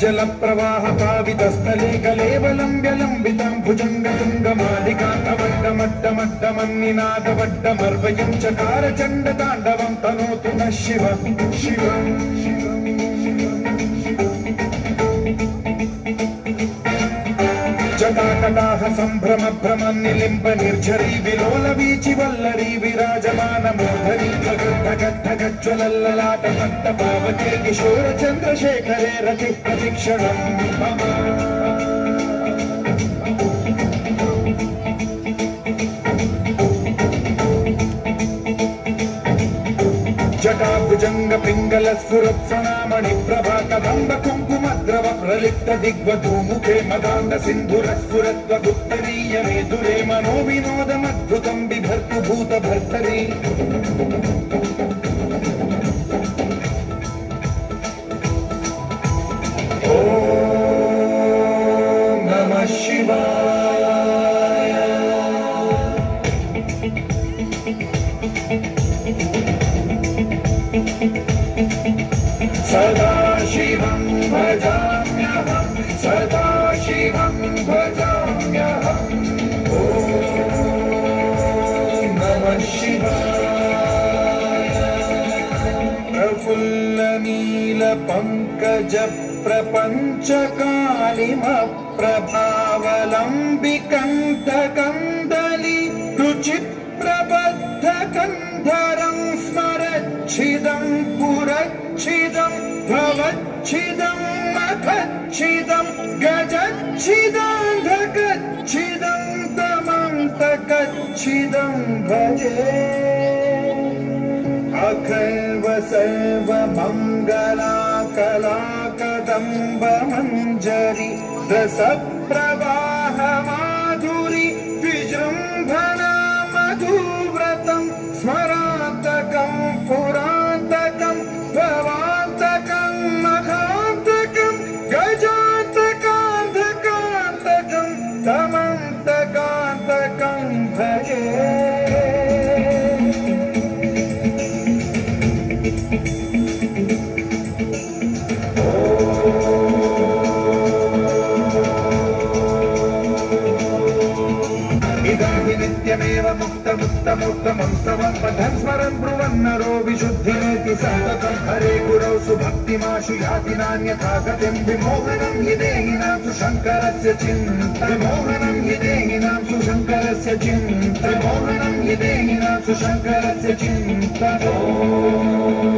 जल प्रवाह पावितस्थले कलेवलं व्यलंबितं भुजंगतुंगमालिकान्तवड्डमड्डमड्डमन्निनादवड्डमर्वयं चकार चण्डताण्डवं तनोतु नः शिवं शिवं जटाकटाह संभ्रम भ्रम निलिम्ब निर्झरी विलोल वीचि वल्लरी विराजमान मूर्धनि धगद्धगज्ज्वलल्ललाट भक्त पावके किशोर चन्द्रशेखरे रति प्रतिक्षणं मम जटाभुजंग पिंगल स्फुरत्सणामणि प्रभा कदंब कुंकुमद्रव प्रलिप्त दिग्वधूमुखे मदान्ध सिंधुर स्फुरत्व गुप्तरीय मेधुरे मनो विनोदमद्भुतं बिभर्तु भूत भर्तरी ओम नमः शिवाय सदा शिवं भजाम्यहं सदा शिवं भजाम्यहं ॐ नमः शिवाय प्रफुल्लनीलपङ्कज प्रपञ्चकालिमप्रभावलम्बिकण्ठकन्दली रुचिप्रबद्धकन्धरं स्मरच्छिदं पुरच्छिदं भवच्छिदं मखच्छिदं गजच्छिदं धगच्छिदं तमन्तकच्छिदं भजे अखैव सर्व मङ्गलाकलाकदम्ब मञ्जरी रसप्रवाह माधुरी विजृम्भणा मधुव्रतं स्मरान्तकं पुरान्तकं भवान्तकं मघान्तकं गजान्तकान्तकान्तकं तमन्तकान्तकं भजे नित्यमेव मुक्तमुत्तमोत्तमं स्तवं पठन् स्मरन् ब्रुवन्नरो विशुद्धिमेति सन्ततं हरे गुरौ सुभक्तिमाशु याति नान्यथा गतिं विमोहनं हि देहिनां सुशङ्करस्य विमोहनं हि देहिनां सुशङ्करस्य विमोहनं हि देहिनां सुशङ्करस्य चिन्तनम्